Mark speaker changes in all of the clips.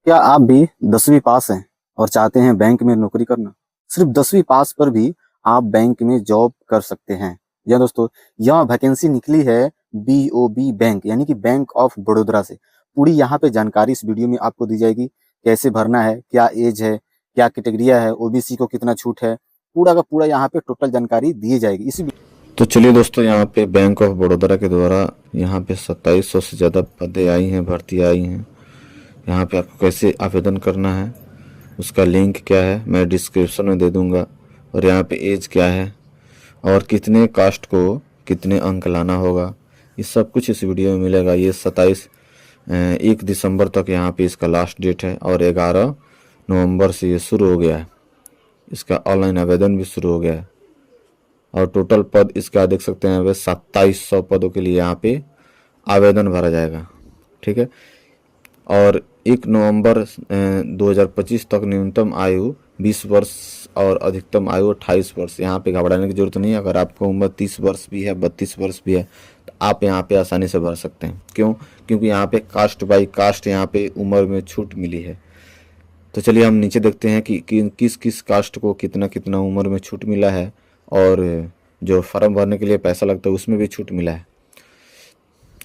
Speaker 1: क्या आप भी 10वीं पास हैं और चाहते हैं बैंक में नौकरी करना? सिर्फ 10वीं पास पर भी आप बैंक में जॉब कर सकते हैं। या दोस्तों, यह वैकेंसी निकली है बीओबी बैंक यानी कि बैंक ऑफ बड़ौदा से। पूरी यहाँ पे जानकारी इस वीडियो में आपको दी जाएगी। कैसे भरना है, क्या एज है, क्या कैटेगरिया है, ओबीसी को कितना छूट है, पूरा का पूरा यहाँ पे टोटल जानकारी दी जाएगी इसी।
Speaker 2: तो चलिए दोस्तों, यहाँ पे बैंक ऑफ बड़ौदा के द्वारा यहाँ पे 2700 से ज़्यादा पदें आई हैं, भर्ती आई हैं। यहाँ पे आपको कैसे आवेदन करना है, उसका लिंक क्या है मैं डिस्क्रिप्शन में दे दूँगा। और यहाँ पे एज क्या है और कितने कास्ट को कितने अंक लाना होगा, ये सब कुछ इस वीडियो में मिलेगा। ये 1 दिसंबर तक यहाँ पे इसका लास्ट डेट है और 11 नवंबर से ये शुरू हो गया है। इसका ऑनलाइन आवेदन भी शुरू हो गया है और टोटल पद इसका देख सकते हैं, वे 2700 पदों के लिए यहाँ पे आवेदन भरा जाएगा। ठीक है। और 1 नवंबर 2025 तक न्यूनतम आयु 20 वर्ष और अधिकतम आयु 28 वर्ष। यहाँ पे घबराने की जरूरत नहीं है। अगर आपको उम्र 30 वर्ष भी है, 32 वर्ष भी है, तो आप यहाँ पे आसानी से भर सकते हैं। क्यों? क्योंकि यहाँ पे कास्ट बाई कास्ट यहाँ पे उम्र में छूट मिली है। तो चलिए हम नीचे देखते हैं कि किस किस कास्ट को कितना कितना उम्र में छूट मिला है और जो फॉर्म भरने के लिए पैसा लगता है उसमें भी छूट मिला है।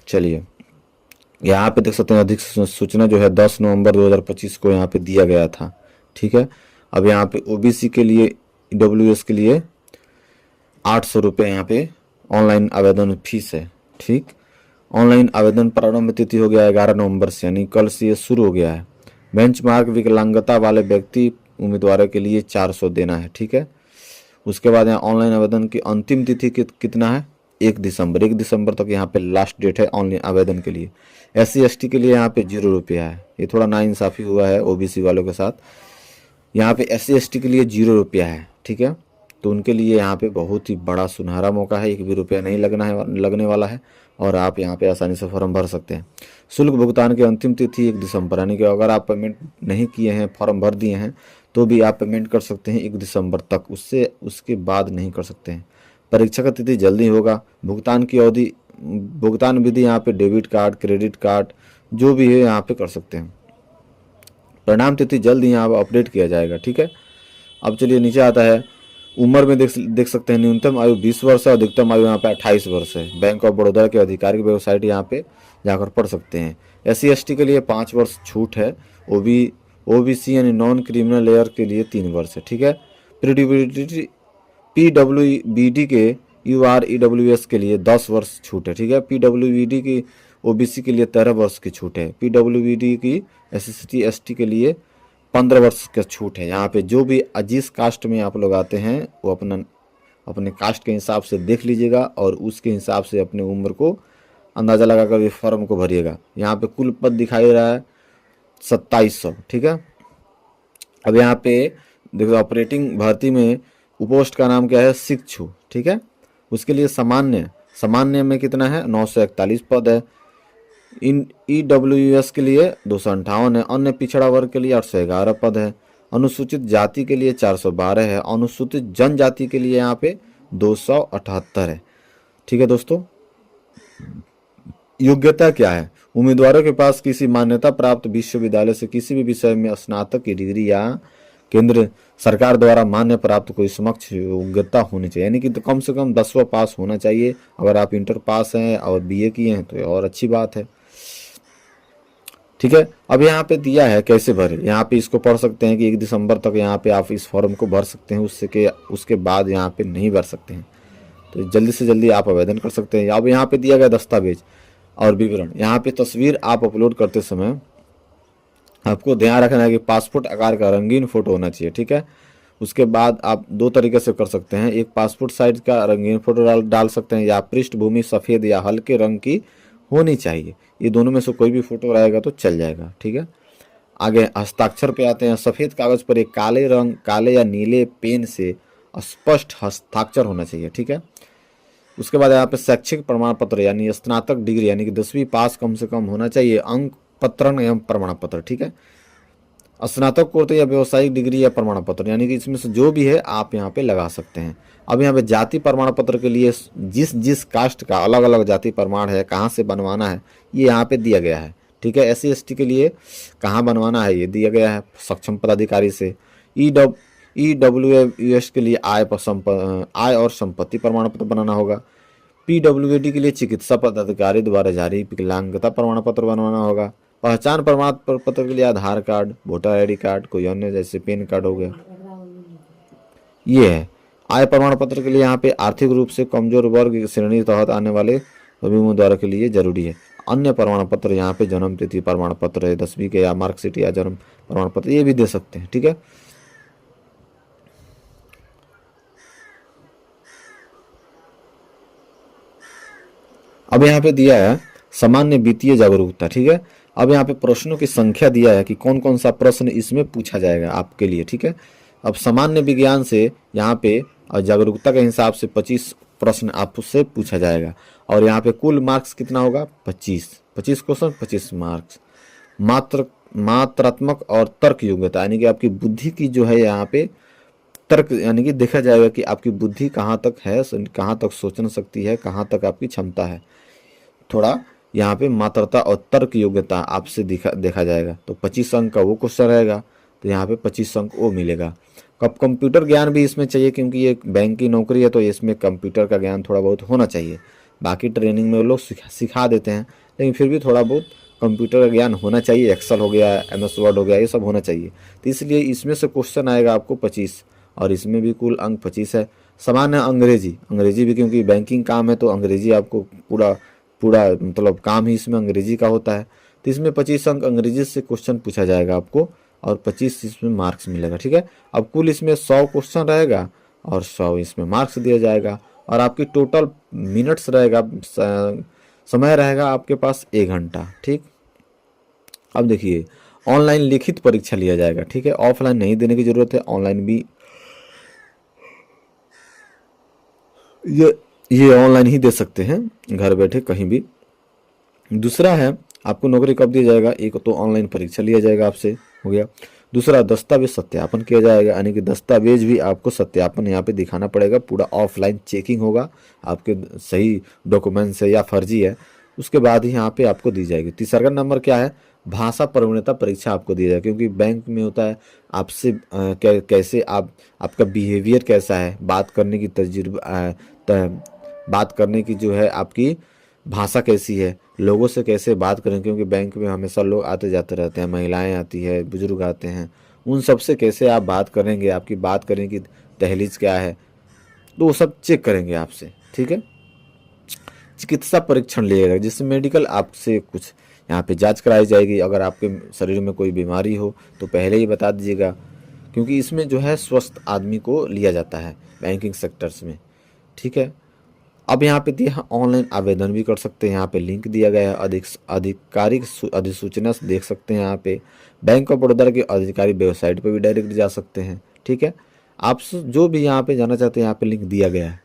Speaker 2: चलिए यहाँ पे देख सकते हैं, अधिक सूचना जो है 10 नवंबर 2025 को यहाँ पे दिया गया था। ठीक है। अब यहाँ पे ओबीसी के लिए, ईडब्ल्यूएस के लिए 800 रुपये यहाँ पे ऑनलाइन आवेदन फीस है। ठीक। ऑनलाइन आवेदन प्रारंभ तिथि हो गया 11 नवंबर से, यानी कल से ये शुरू हो गया है। बेंचमार्क विकलांगता वाले व्यक्ति उम्मीदवारों के लिए 400 देना है। ठीक है। उसके बाद यहाँ ऑनलाइन आवेदन की अंतिम तिथि कितना है? 1 दिसंबर। 1 दिसंबर तक यहाँ पे लास्ट डेट है ऑनलाइन आवेदन के लिए। SC/ST के लिए यहाँ पे 0 रुपया है। ये थोड़ा नाइंसाफ़ी हुआ है ओबीसी वालों के साथ। यहाँ पे SC/ST के लिए 0 रुपया है। ठीक है। तो उनके लिए यहाँ पे बहुत ही बड़ा सुनहरा मौका है। 1 भी रुपया नहीं लगने वाला है और आप यहाँ पे आसानी से फॉर्म भर सकते हैं। शुल्क भुगतान की अंतिम तिथि 1 दिसंबर, यानी कि अगर आप पेमेंट नहीं किए हैं, फॉर्म भर दिए हैं, तो भी आप पेमेंट कर सकते हैं 1 दिसंबर तक। उसके बाद नहीं कर सकते हैं। परीक्षा का तिथि जल्दी होगा। भुगतान विधि यहाँ पे डेबिट कार्ड, क्रेडिट कार्ड जो भी है यहाँ पे कर सकते हैं। परिणाम तिथि जल्द यहाँ पर अपडेट किया जाएगा। ठीक है। अब चलिए नीचे आता है। उम्र में देख सकते हैं, न्यूनतम आयु 20 वर्ष है, अधिकतम आयु यहाँ पे 28 वर्ष है। बैंक ऑफ बड़ौदा के आधिकारिक वेबसाइट यहाँ पे जाकर पढ़ सकते हैं। SC/ST के लिए 5 वर्ष छूट है। ओबीसी यानी नॉन क्रिमिनल लेयर के लिए 3 वर्ष है। ठीक है। PWBD के UREWS के लिए 10 वर्ष छूट है। ठीक है। PWBD की ओबीसी के लिए 13 वर्ष की छूट है। PWBD की SC/ST के लिए 15 वर्ष का छूट है। यहाँ पे जो भी जिस कास्ट में आप लोग आते हैं वो अपने कास्ट के हिसाब से देख लीजिएगा और उसके हिसाब से अपने उम्र को अंदाज़ा लगाकर ये फॉर्म को भरिएगा। यहाँ पे कुल पद दिखाई दे रहा है 2700। ठीक है। अब यहाँ पे देखो, ऑपरेटिंग भर्ती में पोस्ट का नाम क्या है? शिक्षु। ठीक है। उसके लिए सामान्य में कितना है? 941 पद है। इन EWS के लिए 258 है। अन्य पिछड़ा वर्ग के लिए 811 पद है। अनुसूचित जाति के लिए 412 है। अनुसूचित जनजाति के लिए यहाँ पे 278 है। ठीक है दोस्तों। योग्यता क्या है? उम्मीदवारों के पास किसी मान्यता प्राप्त विश्वविद्यालय से किसी भी विषय में स्नातक की डिग्री या केंद्र सरकार द्वारा मान्य प्राप्त कोई समक्ष योग्यता होनी चाहिए, यानी कि तो कम से कम 10वां पास होना चाहिए। अगर आप इंटर पास हैं और BA किए हैं तो और अच्छी बात है। ठीक है। अब यहाँ पे दिया है कैसे भरे। यहाँ पे इसको पढ़ सकते हैं कि 1 दिसंबर तक यहाँ पे आप इस फॉर्म को भर सकते हैं। उसके बाद यहाँ पे नहीं भर सकते हैं। तो जल्दी से जल्दी आप आवेदन कर सकते हैं। अब यहाँ पे दिया गया दस्तावेज और विवरण। यहाँ पे तस्वीर आप अपलोड करते समय आपको ध्यान रखना है कि पासपोर्ट आकार का रंगीन फोटो होना चाहिए। ठीक है। उसके बाद आप 2 तरीके से कर सकते हैं। एक पासपोर्ट साइज का रंगीन फोटो डाल सकते हैं, या पृष्ठभूमि सफ़ेद या हल्के रंग की होनी चाहिए। ये दोनों में से कोई भी फोटो रहेगा तो चल जाएगा। ठीक है। आगे हस्ताक्षर पे आते हैं। सफ़ेद कागज़ पर एक काले या नीले पेन से स्पष्ट हस्ताक्षर होना चाहिए। ठीक है। उसके बाद यहाँ पे शैक्षिक प्रमाण पत्र यानी स्नातक डिग्री यानी कि 10वीं पास कम से कम होना चाहिए। अंक पत्रन एवं प्रमाण पत्र। ठीक है। स्नातक कोर्स या व्यावसायिक डिग्री या प्रमाण पत्र, यानी कि इसमें से जो भी है आप यहाँ पे लगा सकते हैं। अब यहाँ पे जाति प्रमाण पत्र के लिए जिस कास्ट का अलग अलग जाति प्रमाण है, कहाँ से बनवाना है, ये यहाँ पे दिया गया है। ठीक है। SC ST के लिए कहाँ बनवाना है ये दिया गया है सक्षम पदाधिकारी से। EWS के लिए आय और संपत्ति प्रमाण पत्र बनाना होगा। PWD के लिए चिकित्सा पदाधिकारी द्वारा जारी विकलांगता प्रमाण पत्र बनवाना होगा। पहचान प्रमाण पत्र के लिए आधार कार्ड, वोटर ID कार्ड, कोई अन्य जैसे पैन कार्ड हो गया, ये है। आय प्रमाण पत्र के लिए यहाँ पे आर्थिक रूप से कमजोर वर्ग श्रेणी तहत आने वाले सभी उम्मीदवारों के लिए जरूरी है। अन्य प्रमाण पत्र यहाँ पे जन्म तिथि प्रमाण पत्र है, 10वीं के या मार्कशीट या जन्म प्रमाण पत्र, ये भी दे सकते हैं, ठीक है। अब यहाँ पे दिया है सामान्य वित्तीय जागरूकता, ठीक है। अब यहाँ पे प्रश्नों की संख्या दिया है कि कौन कौन सा प्रश्न इसमें पूछा जाएगा आपके लिए, ठीक है। अब सामान्य विज्ञान से यहाँ पे और जागरूकता के हिसाब से 25 प्रश्न आपसे पूछा जाएगा और यहाँ पे कुल मार्क्स कितना होगा 25 क्वेश्चन 25 मार्क्स। मात्रात्मक और तर्क योग्यता यानी कि आपकी बुद्धि की जो है यहाँ पे तर्क यानी कि देखा जाएगा कि आपकी बुद्धि कहाँ तक है, कहाँ तक सोचना सकती है, कहाँ तक आपकी क्षमता है। थोड़ा यहाँ पे मात्रता और तर्क योग्यता आपसे देखा जाएगा। तो 25 अंक का वो क्वेश्चन रहेगा, तो यहाँ पे 25 अंक वो मिलेगा। कब कंप्यूटर ज्ञान भी इसमें चाहिए क्योंकि ये बैंक की नौकरी है, तो इसमें कंप्यूटर का ज्ञान थोड़ा बहुत होना चाहिए। बाकी ट्रेनिंग में वो लोग सिखा देते हैं, लेकिन फिर भी थोड़ा बहुत कंप्यूटर का ज्ञान होना चाहिए। एक्सेल हो गया, MS वर्ड हो गया, ये सब होना चाहिए। तो इसलिए इसमें से क्वेश्चन आएगा आपको 25 और इसमें भी कुल अंक 25 है। सामान्य अंग्रेजी भी क्योंकि बैंकिंग काम है तो अंग्रेजी आपको पूरा मतलब काम ही इसमें अंग्रेजी का होता है। तो इसमें 25 अंक अंग्रेजी से क्वेश्चन पूछा जाएगा आपको और 25 इसमें मार्क्स मिलेगा, ठीक है। अब कुल इसमें 100 क्वेश्चन रहेगा और 100 इसमें मार्क्स दिया जाएगा और आपकी टोटल मिनट्स रहेगा, समय रहेगा आपके पास 1 घंटा, ठीक। अब देखिए ऑनलाइन लिखित परीक्षा लिया जाएगा, ठीक है। ऑफलाइन नहीं देने की जरूरत है, ऑनलाइन भी ये ऑनलाइन ही दे सकते हैं घर बैठे कहीं भी। दूसरा है आपको नौकरी कब दिया जाएगा, एक तो ऑनलाइन परीक्षा लिया जाएगा आपसे, हो गया। दूसरा दस्तावेज सत्यापन किया जाएगा यानी कि दस्तावेज भी आपको सत्यापन यहाँ पे दिखाना पड़ेगा। पूरा ऑफलाइन चेकिंग होगा आपके सही डॉक्यूमेंट्स है या फर्जी है, उसके बाद ही यहाँ पे आपको दी जाएगी। तीसरा नंबर क्या है, भाषा प्रवीणता परीक्षा आपको दी जाएगी क्योंकि बैंक में होता है आपसे कैसे आपका बिहेवियर कैसा है, बात करने की बात करने की जो है आपकी भाषा कैसी है, लोगों से कैसे बात करें क्योंकि बैंक में हमेशा लोग आते जाते रहते हैं, महिलाएं आती है, बुजुर्ग आते हैं, उन सब से कैसे आप बात करेंगे, आपकी बात करने की दहलीज क्या है, तो वो सब चेक करेंगे आपसे, ठीक है। चिकित्सा परीक्षण लिएगा जिससे मेडिकल आपसे कुछ यहाँ पे जांच कराई जाएगी। अगर आपके शरीर में कोई बीमारी हो तो पहले ही बता दीजिएगा क्योंकि इसमें जो है स्वस्थ आदमी को लिया जाता है बैंकिंग सेक्टर्स में, ठीक है। अब यहाँ पे दिया ऑनलाइन आवेदन भी कर सकते हैं, यहाँ पे लिंक दिया गया है, आधिकारिक अधिसूचना देख सकते हैं। यहाँ पे बैंक ऑफ बड़ौदा के अधिकारी वेबसाइट पे भी डायरेक्ट जा सकते हैं, ठीक है। आप जो भी यहाँ पे जाना चाहते हैं यहाँ पे लिंक दिया गया है,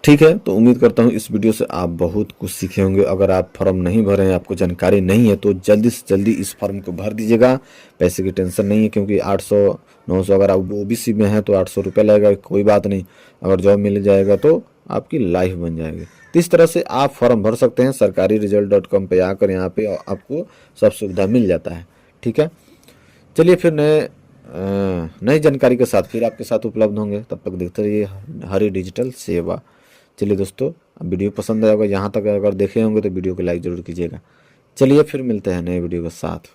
Speaker 2: ठीक है। तो उम्मीद करता हूँ इस वीडियो से आप बहुत कुछ सीखे होंगे। अगर आप फॉर्म नहीं भरे हैं, आपको जानकारी नहीं है तो जल्दी से जल्दी इस फॉर्म को भर दीजिएगा। पैसे की टेंशन नहीं है क्योंकि 800-900 अगर आप OBC में हैं तो 800 रुपये लगेगा, कोई बात नहीं। अगर जॉब मिल जाएगा तो आपकी लाइफ बन जाएगी। तो इस तरह से आप फॉर्म भर सकते हैं। sarkariresult.com पे आकर यहाँ पे आपको सब सुविधा मिल जाता है, ठीक है। चलिए फिर नई जानकारी के साथ फिर आपके साथ उपलब्ध होंगे। तब तक देखते रहिए हरी डिजिटल सेवा। चलिए दोस्तों, वीडियो पसंद आया होगा, यहाँ तक अगर देखे होंगे तो वीडियो को लाइक जरूर कीजिएगा। चलिए फिर मिलते हैं नए वीडियो के साथ।